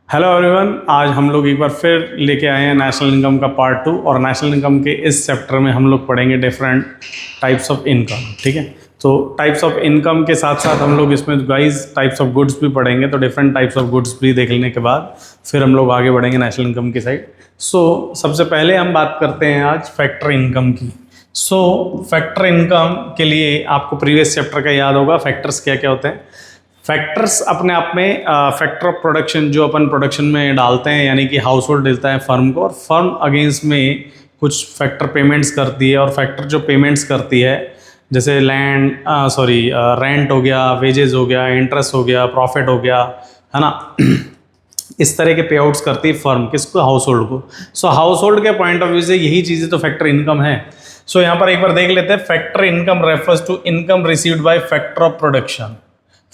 Hello everyone, आज हम लोग एक बार फिर लेके आए हैं नेशनल इनकम का पार्ट 2। और नेशनल इनकम के इस चैप्टर में हम लोग पढ़ेंगे डिफरेंट टाइप्स ऑफ इनकम। ठीक है, तो टाइप्स ऑफ इनकम के साथ साथ हम लोग इसमें गाइस टाइप्स ऑफ गुड्स भी पढ़ेंगे। तो डिफरेंट टाइप्स ऑफ गुड्स भी देखने के बाद फिर हम लोग आगे बढ़ेंगे नेशनल इनकम की साइड। सबसे पहले हम बात करते हैं आज फैक्टर इनकम की। फैक्टर इनकम के लिए आपको प्रीवियस चैप्टर का याद होगा, फैक्टर्स क्या क्या होते हैं। फैक्टर्स अपने आप में फैक्टर ऑफ प्रोडक्शन जो अपन प्रोडक्शन में डालते हैं, यानी कि हाउस होल्ड देता है फर्म को, और फर्म अगेंस्ट में कुछ फैक्टर पेमेंट्स करती है। और फैक्टर जो पेमेंट्स करती है, जैसे रेंट हो गया, वेजेस हो गया, इंटरेस्ट हो गया, प्रॉफिट हो गया, है ना। इस तरह के पे आउट्स करती है फर्म, किसको? हाउस होल्ड को। हाउस होल्ड के पॉइंट ऑफ व्यू से यही चीज़ें तो फैक्टर इनकम है। यहाँ पर एक बार देख लेते हैं। Factor income refers to income received by factor of production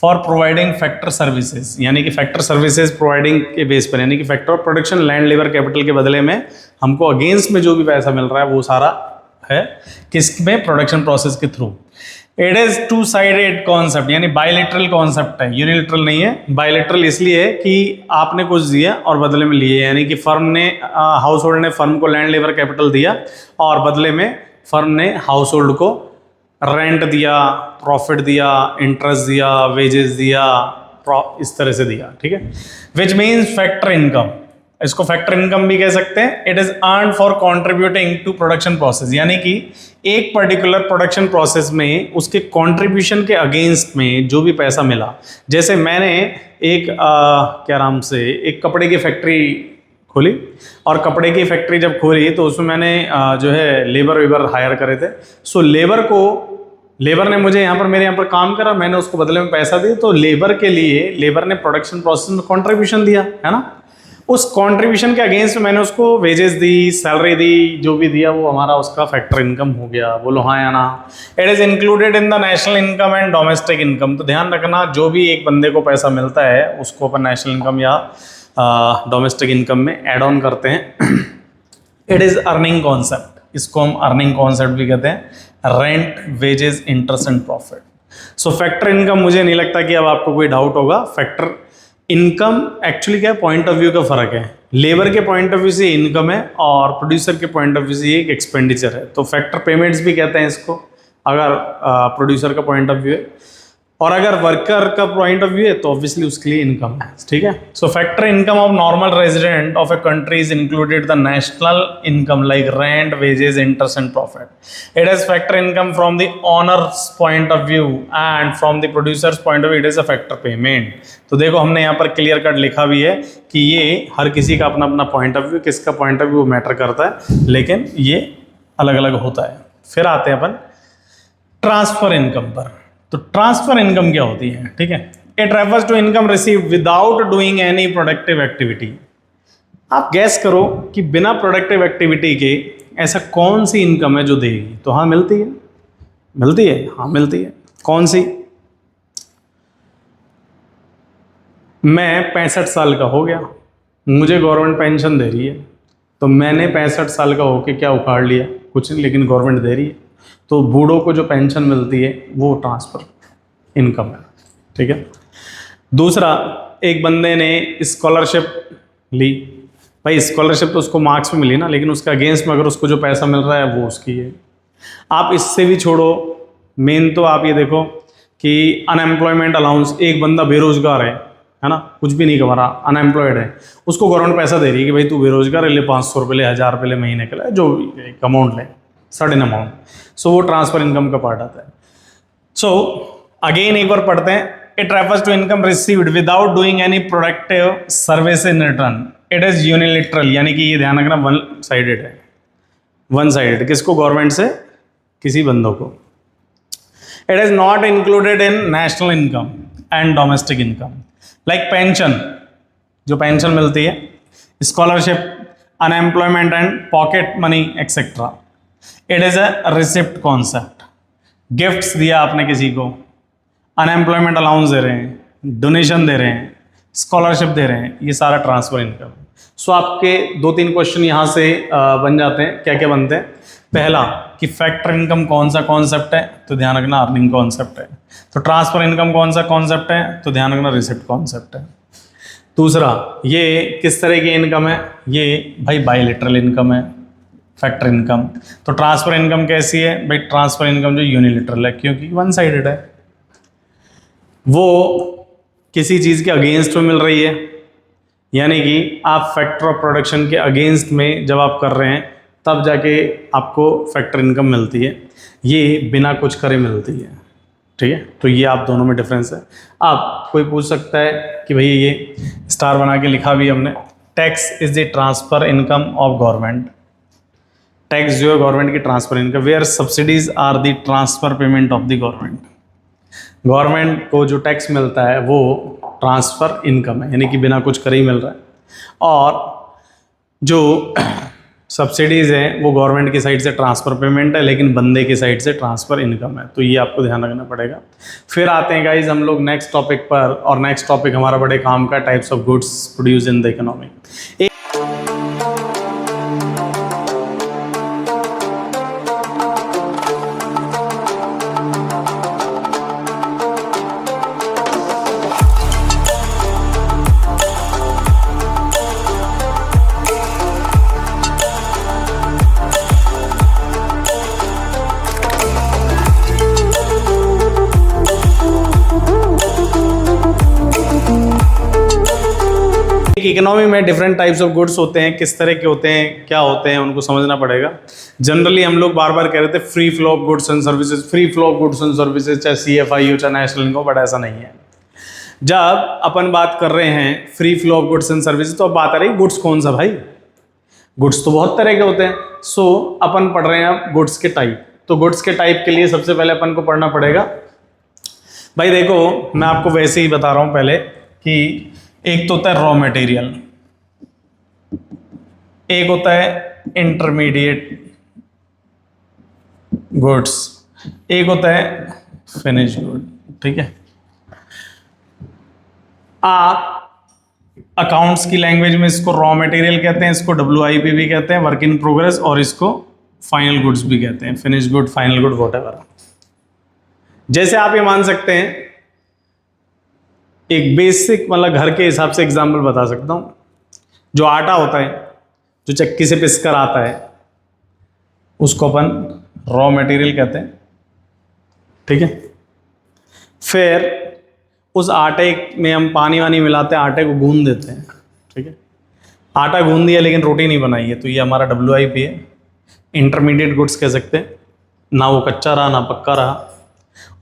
for providing factor services, यानी कि फैक्टर सर्विसेज प्रोवाइडिंग के बेस पर, यानी कि factor of production land labour capital के बदले में हमको अगेंस्ट में जो भी पैसा मिल रहा है वो सारा है किसमें? प्रोडक्शन प्रोसेस के through. It is two sided concept, यानी बायलैटरल कॉन्सेप्ट है, यूनिलैटरल नहीं है। बायलैटरल इसलिए है कि आपने कुछ दिया और बदले में लिए, यानी कि फर्म ने हाउस होल्ड ने फर्म को लैंड लेबर कैपिटल दिया और बदले में फर्म ने हाउस होल्ड को रेंट दिया, प्रॉफिट दिया, इंटरेस्ट दिया, वेजेस दिया, इस तरह से दिया। ठीक है, विच मीन्स फैक्टर इनकम। इसको फैक्टर इनकम भी कह सकते हैं। It is earn for contributing to production process, यानी कि एक पर्टिकुलर प्रोडक्शन प्रोसेस में उसके कंट्रीब्यूशन के अगेंस्ट में जो भी पैसा मिला। जैसे मैंने एक कपड़े की फैक्ट्री खोली, और कपड़े की फैक्ट्री जब खोली तो उसमें मैंने जो है लेबर हायर करे थे। लेबर ने मेरे यहाँ पर काम करा, मैंने उसको बदले में पैसा दिया। तो लेबर ने प्रोडक्शन प्रोसेस में कंट्रीब्यूशन दिया, है ना। उस कंट्रीब्यूशन के अगेंस्ट मैंने उसको वेजेस दी, सैलरी दी, जो भी दिया वो हमारा उसका फैक्टर इनकम हो गया। बोलो हाँ या ना। It is included in the national income and domestic income. तो ध्यान रखना, जो भी एक बंदे को पैसा मिलता है उसको अपन नेशनल इनकम या डोमेस्टिक इनकम में एड ऑन करते हैं। इट इज अर्निंग कॉन्सेप्ट, इसको हम अर्निंग कॉन्सेप्ट भी कहते हैं। Rent, wages, interest and profit. Factor income, मुझे नहीं लगता कि अब आपको कोई डाउट होगा। फैक्टर इनकम एक्चुअली क्या है? पॉइंट ऑफ व्यू का फर्क है। लेबर के पॉइंट ऑफ व्यू से इनकम है और प्रोड्यूसर के पॉइंट ऑफ व्यू से एक एक्सपेंडिचर है। तो फैक्टर पेमेंट्स भी कहते हैं इसको, अगर प्रोड्यूसर का पॉइंट ऑफ व्यू है। और अगर वर्कर का पॉइंट ऑफ व्यू है तो ऑब्वियसली उसके लिए इनकम है। ठीक है, factor income of normal resident of a country is included the national income like rent, wages, interest and profit. It is factor income from the owners point of view and from the producers point of view it is a factor payment. तो देखो, हमने यहाँ पर clear cut लिखा भी है कि ये हर किसी का अपना अपना पॉइंट ऑफ व्यू, किसका पॉइंट ऑफ व्यू मैटर करता है, लेकिन ये अलग अलग होता है। फिर आते हैं अपन ट्रांसफर इनकम पर। तो ट्रांसफर इनकम क्या होती है? ठीक है, it refers to income receive without doing any productive activity. आप गैस करो कि बिना प्रोडक्टिव एक्टिविटी के ऐसा कौन सी इनकम है जो देगी? तो हाँ, मिलती है। हाँ, मिलती है। कौन सी? मैं 65 साल का हो गया, मुझे गवर्नमेंट पेंशन दे रही है, तो मैंने 65 साल का होके क्या उखाड़ लिया? कुछ नहीं, लेकिन गवर्नमेंट दे रही है। तो बूढ़ों को जो पेंशन मिलती है वो ट्रांसफर इनकम है। ठीक है। दूसरा, एक बंदे ने स्कॉलरशिप ली, भाई स्कॉलरशिप तो उसको मार्क्स में मिली ना, लेकिन उसके अगेंस्ट में अगर उसको जो पैसा मिल रहा है वो उसकी है। आप इससे भी छोड़ो, मेन तो आप ये देखो कि अनएम्प्लॉयमेंट अलाउंस, एक बंदा बेरोजगार है ना, कुछ भी नहीं कमा रहा, अनएम्प्लॉयड है, उसको गवर्नमेंट पैसा दे रही है कि भाई तू बेरोजगार है, ले 500 रुपये ले, 1000 रुपये ले, महीने के लिए जो अमाउंट ले, सडन अमाउंट। वो ट्रांसफर इनकम का पार्ट आता है। अगेन एक बार पढ़ते हैं। It refers to income received without doing any productive service in return. It is unilateral, यानी कि ये ध्यान रखना वन साइडेड है। वन साइडेड किसको? गवर्नमेंट से किसी बंदों को। It is not included in national income and domestic income, like pension, जो पेंशन मिलती है, scholarship, unemployment and pocket money etcetera. It is a receipt concept. Gifts दिया आपने किसी को, अनएम्प्लॉयमेंट अलाउंस दे रहे हैं, डोनेशन दे रहे हैं, स्कॉलरशिप दे रहे हैं, ये सारा ट्रांसफर इनकम है। आपके 2-3 क्वेश्चन यहाँ से बन जाते हैं। क्या क्या बनते हैं? पहला कि फैक्टर इनकम कौन सा कॉन्सेप्ट है? तो ध्यान रखना अर्निंग कॉन्सेप्ट है। तो ट्रांसफर इनकम कौन सा कॉन्सेप्ट है? तो ध्यान रखना रिसिप्ट कॉन्सेप्ट है। दूसरा, ये किस तरह की इनकम है? ये भाई बायलैटरल इनकम है, फैक्टर इनकम। तो ट्रांसफर इनकम कैसी है भाई? ट्रांसफर इनकम जो यूनिलैटरल है, क्योंकि वन साइडेड है, वो किसी चीज़ के अगेंस्ट में मिल रही है, यानी कि आप फैक्टर ऑफ प्रोडक्शन के अगेंस्ट में जब आप कर रहे हैं तब जाके आपको फैक्टर इनकम मिलती है, ये बिना कुछ करे मिलती है, ठीक है। तो ये आप दोनों में डिफरेंस है। अब कोई पूछ सकता है कि भैया ये स्टार बना के लिखा भी हमने, tax is the transfer income of government. Tax जो है गवर्नमेंट की transfer income, where subsidies are the transfer payment of the government. Government को जो टैक्स मिलता है वो ट्रांसफर इनकम है, यानी कि बिना कुछ करे ही मिल रहा है। और जो सब्सिडीज़ हैं वो गवर्नमेंट की साइड से ट्रांसफ़र पेमेंट है, लेकिन बंदे की साइड से ट्रांसफ़र इनकम है। तो ये आपको ध्यान रखना पड़ेगा। फिर आते हैं गाइज हम लोग नेक्स्ट टॉपिक पर, और नेक्स्ट टॉपिक हमारा बड़े काम का, types of goods produce in the economy. Economy में डिफरेंट टाइप्स ऑफ गुड्स होते हैं, किस तरह के होते हैं, क्या होते हैं, उनको समझना पड़ेगा। जनरली हम लोग बार बार कह रहे थे free flow of goods and services, free flow of goods and services, चाहे CFI हो चाहे नेशनल इनकम, बट ऐसा नहीं है। जब अपन बात कर रहे हैं free flow of goods and services, तो अब बात आ रही है गुड्स कौन सा भाई? गुड्स तो बहुत तरह के होते हैं। सो अपन पढ़ रहे हैं अब गुड्स के टाइप। तो गुड्स के टाइप के लिए सबसे पहले अपन को पढ़ना पड़ेगा भाई, देखो मैं आपको वैसे ही बता रहा हूँ पहले कि एक तो होता है रॉ मटेरियल, एक होता है इंटरमीडिएट गुड्स, एक होता है फिनिश गुड, ठीक है। आप अकाउंट्स की लैंग्वेज में इसको रॉ मटेरियल कहते हैं, इसको WIP भी कहते हैं, वर्क इन प्रोग्रेस, और इसको फाइनल गुड्स भी कहते हैं, finish good, final good, whatever. जैसे आप ये मान सकते हैं, एक बेसिक मतलब घर के हिसाब से एग्जाम्पल बता सकता हूँ। जो आटा होता है, जो चक्की से पिस कर आता है, उसको अपन रॉ मटेरियल कहते हैं, ठीक है। फिर उस आटे में हम पानी वानी मिलाते हैं, आटे को गूंद देते हैं, ठीक है। आटा गूंद दिया लेकिन रोटी नहीं बनाई है, तो ये हमारा WIP है, इंटरमीडिएट गुड्स कह सकते हैं। ना वो कच्चा रहा ना पक्का रहा।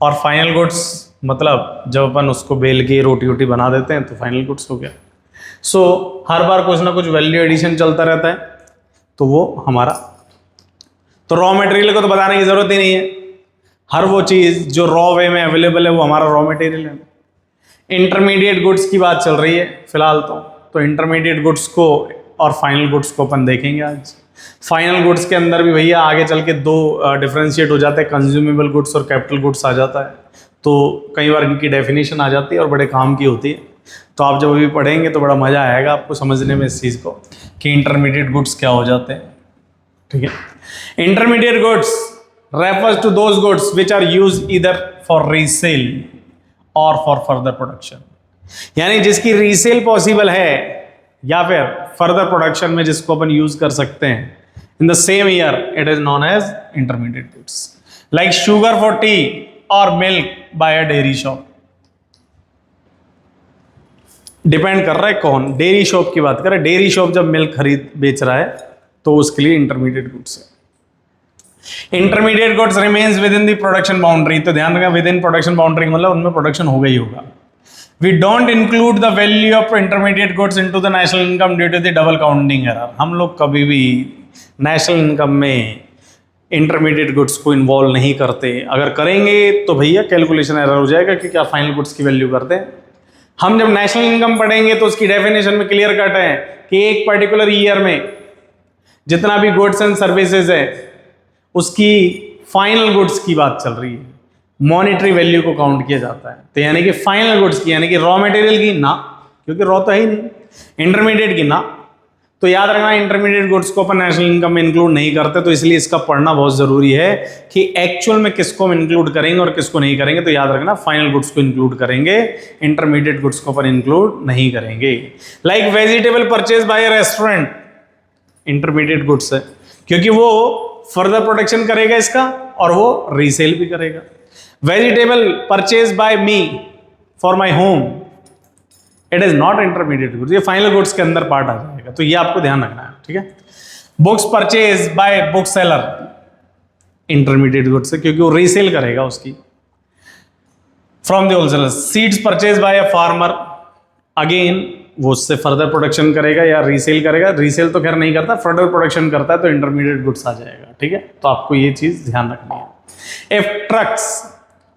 और फाइनल गुड्स मतलब जब अपन उसको बेल के रोटी वोटी बना देते हैं तो फाइनल गुड्स हो गया। सो हर बार कुछ ना कुछ वैल्यू एडिशन चलता रहता है, तो वो हमारा, तो रॉ मटेरियल को तो बताने की जरूरत ही नहीं है। हर वो चीज़ जो रॉ वे में अवेलेबल है वो हमारा रॉ मटेरियल है। इंटरमीडिएट गुड्स की बात चल रही है फिलहाल तो इंटरमीडिएट गुड्स को और फाइनल गुड्स को अपन देखेंगे आज। फाइनल गुड्स के अंदर भी भैया आगे चल के दो डिफ्रेंशिएट हो जाते हैं, कंज्यूमेबल गुड्स और कैपिटल गुड्स आ जाता है। तो कई बार इनकी डेफिनेशन आ जाती है और बड़े काम की होती है। तो आप जब अभी पढ़ेंगे तो बड़ा मज़ा आएगा आपको समझने में इस चीज़ को कि इंटरमीडिएट गुड्स क्या हो जाते हैं, ठीक है। Intermediate goods refers to those goods which are use either for resale और फॉर फर्दर प्रोडक्शन, यानी जिसकी रीसेल पॉसिबल है या फिर फर्दर प्रोडक्शन में जिसको अपन यूज कर सकते हैं in the same year, it is known as intermediate goods. Like sugar for tea और milk by a dairy shop. Depend कर रहा है कौन, डेयरी शॉप की बात करें, डेयरी शॉप जब मिल्क खरीद बेच रहा है तो उसके लिए इंटरमीडिएट गुड्स है। Intermediate goods remains with in the production boundary, तो ध्यान रखना विद इन प्रोडक्शन बाउंड्री मतलब उनमें प्रोडक्शन होगा ही होगा। We don't include the value of intermediate goods into the national income due to the double counting error। हम लोग कभी भी नेशनल इनकम में इंटरमीडिएट गुड्स को इन्वॉल्व नहीं करते। अगर करेंगे तो भैया कैलकुलेशन एरर हो जाएगा कि क्या फाइनल गुड्स की वैल्यू करते हैं। हम जब नेशनल इनकम पढ़ेंगे तो उसकी डेफिनेशन में क्लियर कट है कि एक पर्टिकुलर ईयर में जितना भी गुड्स एंड सर्विसेज है उसकी फाइनल गुड्स की बात चल रही है, मॉनेटरी वैल्यू को काउंट किया जाता है। तो यानी कि फाइनल गुड्स की, यानी कि रॉ मटेरियल की ना, क्योंकि रॉ तो है ही नहीं, इंटरमीडिएट की ना। तो याद रखना इंटरमीडिएट गुड्स को अपन नेशनल इनकम में इंक्लूड नहीं करते, तो इसलिए इसका पढ़ना बहुत जरूरी है कि एक्चुअल में किसको हम इंक्लूड करेंगे और किसको नहीं करेंगे। तो याद रखना फाइनल गुड्स को इंक्लूड करेंगे, इंटरमीडिएट गुड्स को अपन इंक्लूड नहीं करेंगे। Like vegetable purchase by restaurant, intermediate goods है, क्योंकि वो फर्दर प्रोडक्शन करेगा इसका और वो रीसेल भी करेगा। Vegetable purchase by me for my home, it is not intermediate goods, ये फाइनल गुड्स के अंदर पार्ट आ जाएगा, तो ये आपको ध्यान रखना है, ठीक है। Books purchase by book seller, intermediate goods है, क्योंकि वो रीसेल करेगा उसकी from the wholesaler. Seeds purchase by a farmer, again वो उससे फर्दर प्रोडक्शन करेगा या रीसेल करेगा, रीसेल तो खैर नहीं करता, फर्दर प्रोडक्शन करता है, तो इंटरमीडिएट गुड्स आ जाएगा, ठीक है। तो आपको ये चीज ध्यान रखनी है। इफ ट्रक्स,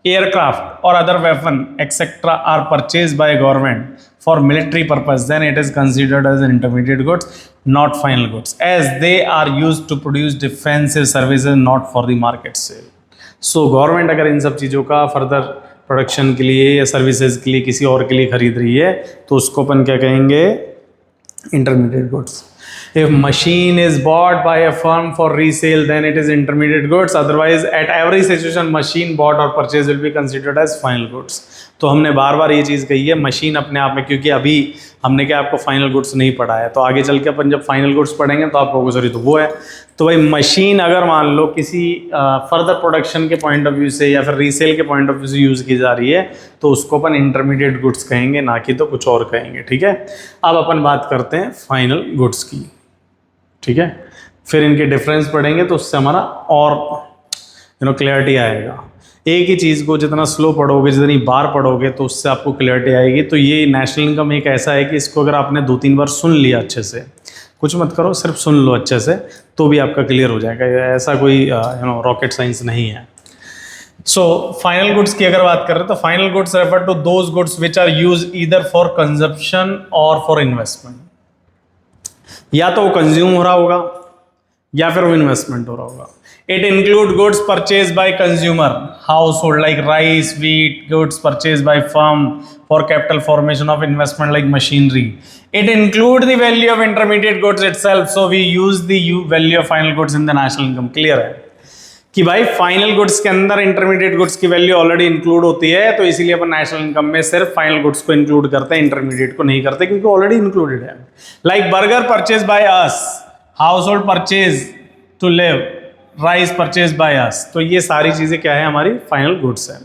एयरक्राफ्ट और other weapon etcetera are purchase by government for military purpose, then it is considered as an intermediate goods, not final goods, as they are used to produce defensive services, not for the market sale. So government अगर इन सब चीज़ों का further production के लिए या services के लिए किसी और के लिए खरीद रही है, तो उसको अपन क्या कहेंगे, intermediate goods. If machine is bought by a firm for resale, then it is intermediate goods. Otherwise, at every situation, machine bought or purchased will be considered as final goods. तो हमने बार बार ये चीज़ कही है, मशीन अपने आप में, क्योंकि अभी हमने क्या आपको फाइनल गुड्स नहीं पढ़ा है, तो आगे चल के अपन जब फाइनल गुड्स पढ़ेंगे तो आपको सॉरी तो वो है। तो भाई मशीन अगर मान लो किसी फर्दर प्रोडक्शन के पॉइंट ऑफ व्यू से या फिर रीसेल के पॉइंट ऑफ व्यू से यूज़ की जा रही है, तो उसको अपन इंटरमीडिएट गुड्स कहेंगे, ना कि तो कुछ और कहेंगे, ठीक है। अब अपन बात करते हैं फाइनल गुड्स की, ठीक है। फिर इनके डिफरेंस पढ़ेंगे तो उससे हमारा और क्लियरिटी आएगा। एक ही चीज़ को जितना स्लो पढ़ोगे, जितनी बार पढ़ोगे, तो उससे आपको क्लियरिटी आएगी। तो ये नेशनल इनकम एक ऐसा है कि इसको अगर आपने 2-3 बार सुन लिया अच्छे से, कुछ मत करो, सिर्फ सुन लो अच्छे से, तो भी आपका क्लियर हो जाएगा। ऐसा कोई रॉकेट साइंस नहीं है। सो फाइनल गुड्स की अगर बात करें तो final goods refer to those goods which are use either for consumption और फॉर इन्वेस्टमेंट। या तो वो कंज्यूम हो रहा होगा या फिर वो इन्वेस्टमेंट हो रहा होगा। It include goods purchase by consumer household like rice, wheat, goods purchase by firm for capital formation of investment like machinery. It include the value of intermediate goods itself, so we use the value of final goods in the national income. क्लियर है कि भाई final goods के अंदर intermediate goods की value already include होती है, तो इसीलिए अपन नेशनल इनकम में सिर्फ फाइनल गुड्स को इंक्लूड करते हैं, इंटरमीडिएट को नहीं करते, क्योंकि ऑलरेडी इंक्लूडेड है। Like burger purchase by us, household purchase to live, rice purchase by us, तो ये सारी चीजें क्या है, हमारी फाइनल गुड्स है।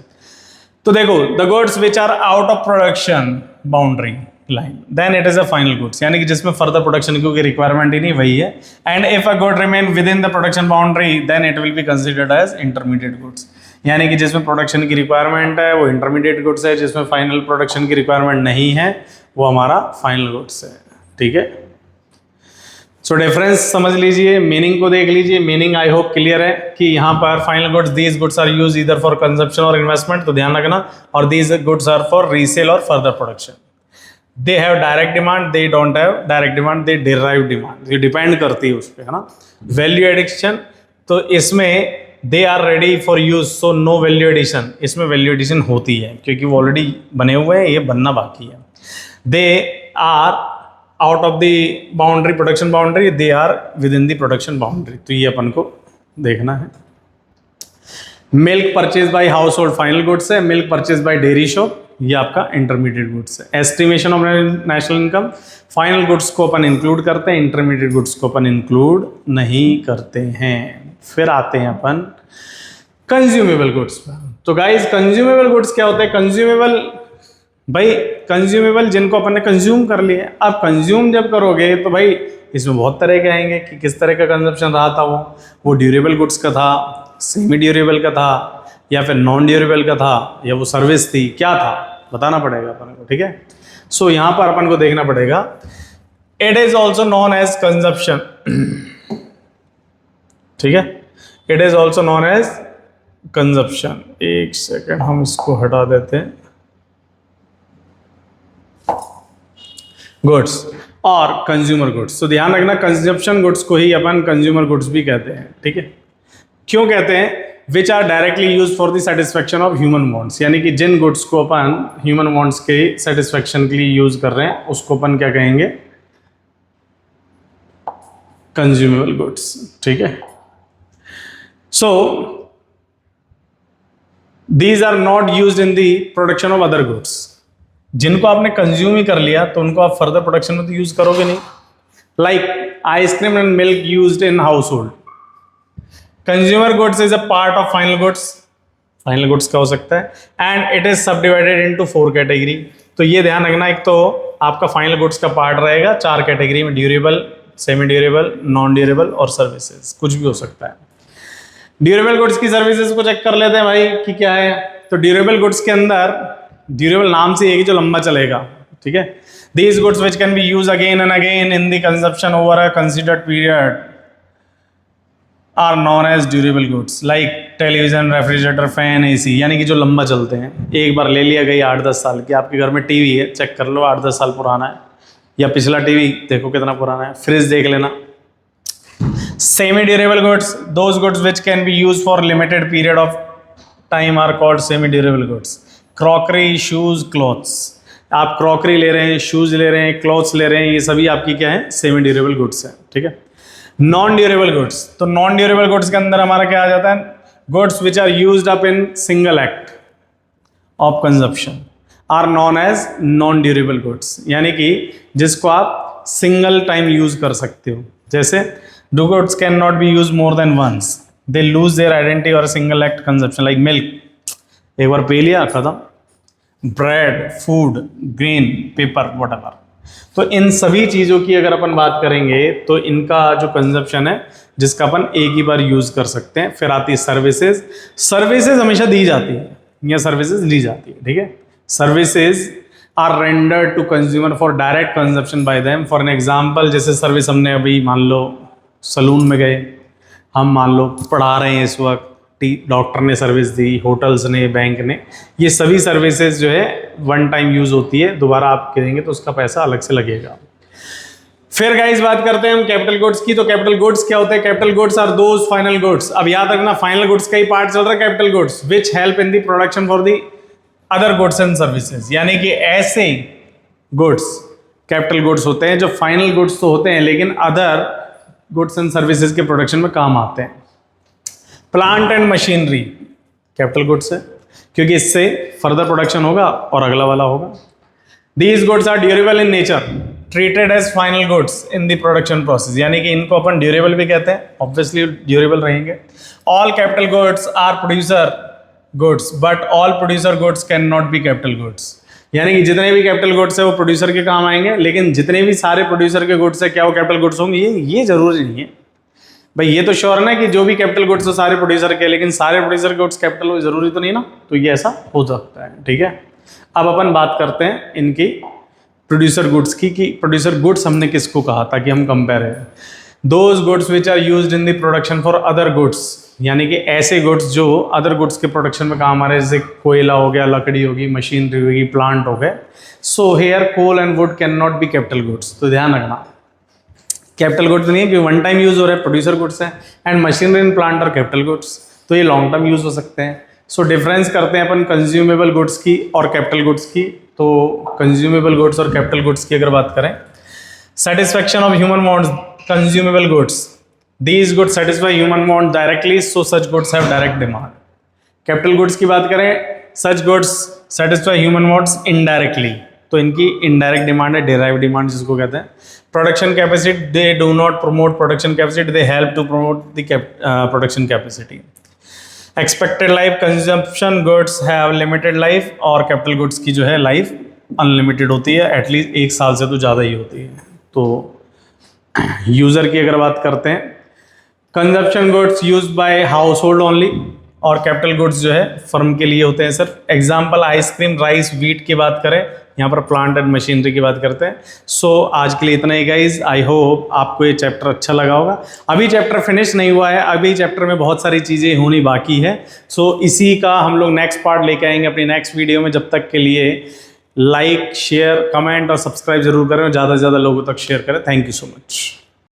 तो देखो, the goods which are out of production boundary line, then it is a final goods, यानी कि जिसमें फर्दर प्रोडक्शन की रिक्वायरमेंट ही नहीं, वही है। And if a good remain within the production boundary, then it will be considered as intermediate goods, यानी कि जिसमें प्रोडक्शन की रिक्वायरमेंट है वो इंटरमीडिएट गुड्स है, जिसमें फाइनल प्रोडक्शन की रिक्वायरमेंट नहीं है वो हमारा फाइनल गुड्स है, ठीक है। सो डिफरेंस समझ लीजिए, मीनिंग को देख लीजिए। मीनिंग आई होप क्लियर है कि यहाँ पर final goods, these goods are use either for consumption और इन्वेस्टमेंट, तो ध्यान रखना, और these goods are for resale और further production. They have direct demand, they don't have direct demand, they derive demand, ये डिपेंड करती है उस पर, है ना। वैल्यू एडिशन, तो इसमें they are ready for use, so no value addition, इसमें वैल्यू एडिशन होती है क्योंकि वो ऑलरेडी बने हुए हैं, ये बनना बाकी है। They are out of the boundary, production boundary, they are within the production boundary, तो ये अपन को देखना है। Milk purchase by household final goods है, milk purchase by dairy shop ये आपका इंटरमीडिएट गुड्स है। Estimation of national income, final goods को अपन इंक्लूड करते हैं, इंटरमीडिएट गुड्स को अपन इंक्लूड नहीं करते हैं। फिर आते हैं अपन कंज्यूमेबल गुड्स पर। तो गाइस कंज्यूमेबल गुड्स क्या होते हैं? कंज्यूमेबल, भाई कंज्यूमेबल जिनको अपन ने कंज्यूम कर लिए। अब कंज्यूम जब करोगे तो भाई इसमें बहुत तरह के आएंगे कि किस तरह का कंजप्शन रहा था, वो ड्यूरेबल गुड्स का था, सेमी ड्यूरेबल का था, या फिर नॉन ड्यूरेबल का था, या वो सर्विस थी, क्या था बताना पड़ेगा अपन को, ठीक है। सो यहाँ पर अपन को देखना पड़ेगा, it is also known as consumption, ठीक है, it is also known as consumption. एक सेकेंड हम इसको हटा देते हैं, गुड्स और कंज्यूमर गुड्स। तो ध्यान रखना कंजप्शन गुड्स को ही अपन कंज्यूमर गुड्स भी कहते हैं, ठीक है। क्यों कहते हैं? Which are directly use for the satisfaction of human wants, यानी कि जिन गुड्स को अपन ह्यूमन वांट्स के सेटिस्फेक्शन के लिए यूज कर रहे हैं उसको अपन क्या कहेंगे? कंज्यूमेबल गुड्स, ठीक है। So these are not used in the production of other goods. जिनको आपने कंज्यूम ही कर लिया तो उनको आप फर्दर प्रोडक्शन में तो यूज करोगे नहीं। Like ice cream and milk used in house hold. Consumer goods is a part of final goods. Final goods का हो सकता है एंड इट इज सब डिवाइडेड इनटू 4 कैटेगरी। तो ये ध्यान रखना, एक तो आपका फाइनल गुड्स का पार्ट रहेगा 4 कैटेगरी में, durable, semi durable, non durable और सर्विसेज, कुछ भी हो सकता है। ड्यूरेबल गुड्स की सर्विसेज को चेक कर लेते हैं भाई कि क्या है। तो ड्यूरेबल गुड्स के अंदर, ड्यूरेबल नाम से ये जो लंबा चलेगा, ठीक है। These goods which can be use again and again in the consumption over a considered period are non as durable goods. Like television, refrigerator, fan, AC, यानी कि जो लंबा चलते हैं। एक बार ले लिया गई 8-10 साल की। आपके घर में टीवी है, चेक कर लो 8-10 साल पुराना है, या पिछला टीवी देखो कितना पुराना है। फ्रिज देख लेना। Semi durable goods, those goods which can be use for limited period of time are called semi durable goods. Crockery, shoes, clothes. आप क्रॉकरी ले रहे हैं, शूज ले रहे हैं, क्लॉथ्स ले रहे हैं, ये सभी आपकी क्या है, सेमी ड्यूरेबल गुड्स है, ठीक है। नॉन ड्यूरेबल गुड्स, तो नॉन ड्यूरेबल गुड्स के अंदर हमारा क्या आ जाता है, goods which are used up in single act of consumption are non as non durable goods. यानी कि जिसको आप सिंगल टाइम यूज कर सकते हो। जैसे do goods can not be use more than once, they lose their identity और single act consumption. Like milk, एक बार पी लिया खत्म। Bread, food, grain, paper, whatever. तो इन सभी चीज़ों की अगर अपन बात करेंगे तो इनका जो कंजप्शन है, जिसका अपन एक ही बार यूज कर सकते हैं। फिर आती है सर्विसेज। सर्विसेज हमेशा दी जाती है या सर्विसेज ली जाती है, ठीक है। Services are rendered to consumer for direct consumption by them. For an example, जैसे सर्विस हमने अभी मान लो सलून में गए, हम मान लो पढ़ा रहे हैं इस वक्त, डॉक्टर ने सर्विस दी, होटल्स ने, बैंक ने, ये सभी सर्विसेज जो है वन टाइम यूज होती है। दोबारा आप करेंगे तो उसका पैसा अलग से लगेगा। फिर गाइस बात करते हैं हम कैपिटल गुड्स की। तो कैपिटल गुड्स क्या होते हैं? Capital goods are those final goods. अब याद रखना, फाइनल गुड्स का ही पार्ट चल रहा है capital goods, which help in the production for the other goods and services. यानी कि ऐसे गुड्स कैपिटल गुड्स होते हैं जो फाइनल गुड्स तो होते हैं लेकिन अदर गुड्स एंड सर्विसेज के प्रोडक्शन में काम आते हैं। Plant and machinery capital goods है क्योंकि इससे फर्दर प्रोडक्शन होगा और अगला वाला होगा। These goods are durable in nature, treated as final goods in the production process. यानी कि इनको अपन ड्यूरेबल भी कहते हैं, ऑब्वियसली ड्यूरेबल रहेंगे। All capital goods are producer goods but all producer goods can not be capital goods. यानी कि जितने भी कैपिटल गुड्स है वो प्रोड्यूसर के काम आएंगे, लेकिन जितने भी सारे प्रोड्यूसर के गुड्स है क्या वो कैपिटल गुड्स होंगे? ये जरूरी नहीं है भाई। ये तो श्योर ना कि जो भी कैपिटल गुड्स हो सारे प्रोड्यूसर के, लेकिन सारे प्रोड्यूसर गुड्स कैपिटल हो जरूरी तो नहीं ना। तो ये ऐसा हो सकता है, ठीक है। अब अपन बात करते हैं इनकी प्रोड्यूसर गुड्स की, कि प्रोड्यूसर गुड्स हमने किसको कहा ताकि हम कंपेयर है। Those goods which are used in the production for other goods, यानी कि ऐसे गुड्स जो अदर गुड्स के प्रोडक्शन में काम आ रहे हैं, जैसे कोयला हो गया, लकड़ी होगी, मशीनरी होगी, प्लांट हो गए। So here coal and wood can not be capital goods. तो ध्यान रखना, कैपिटल गुड्स नहीं है कि वन टाइम यूज हो रहा है, प्रोड्यूसर गुड्स है। And machinery and plant are capital goods, तो ये लॉन्ग टर्म यूज हो सकते हैं। सो डिफरेंस करते हैं अपन कंज्यूमेबल गुड्स की और कैपिटल गुड्स की। तो कंज्यूमेबल गुड्स और कैपिटल गुड्स की अगर बात करें, satisfaction of human wants, consumable goods, these goods satisfy human want directly, so such goods have direct demand. Capital goods की बात करें, such goods satisfy human wants indirectly, तो इनकी इनडायरेक्ट डिमांड है, डेराइव डिमांड जिसको कहते हैं। Production capacity, they do not promote production capacity, they help to promote the production capacity. Expected life, consumption goods have limited life और capital goods की जो है लाइफ अनलिमिटेड होती है, एटलीस्ट 1 साल से तो ज़्यादा ही होती है। तो यूज़र की अगर बात करते हैं, consumption goods use by house hold only और कैपिटल गुड्स जो है फर्म के लिए होते हैं सिर्फ। एग्जाम्पल आइसक्रीम, राइस, व्हीट की बात करें, यहाँ पर प्लांट एंड मशीनरी की बात करते हैं। सो आज के लिए इतना ही गाइज। आई होप आपको ये चैप्टर अच्छा लगा होगा। अभी चैप्टर फिनिश नहीं हुआ है, अभी चैप्टर में बहुत सारी चीज़ें होनी बाकी है। सो इसी का हम लोग नेक्स्ट पार्ट लेके आएंगे अपनी नेक्स्ट वीडियो में। जब तक के लिए लाइक, शेयर, कमेंट और सब्सक्राइब जरूर करें और ज़्यादा से ज़्यादा लोगों तक शेयर करें। Thank you so much.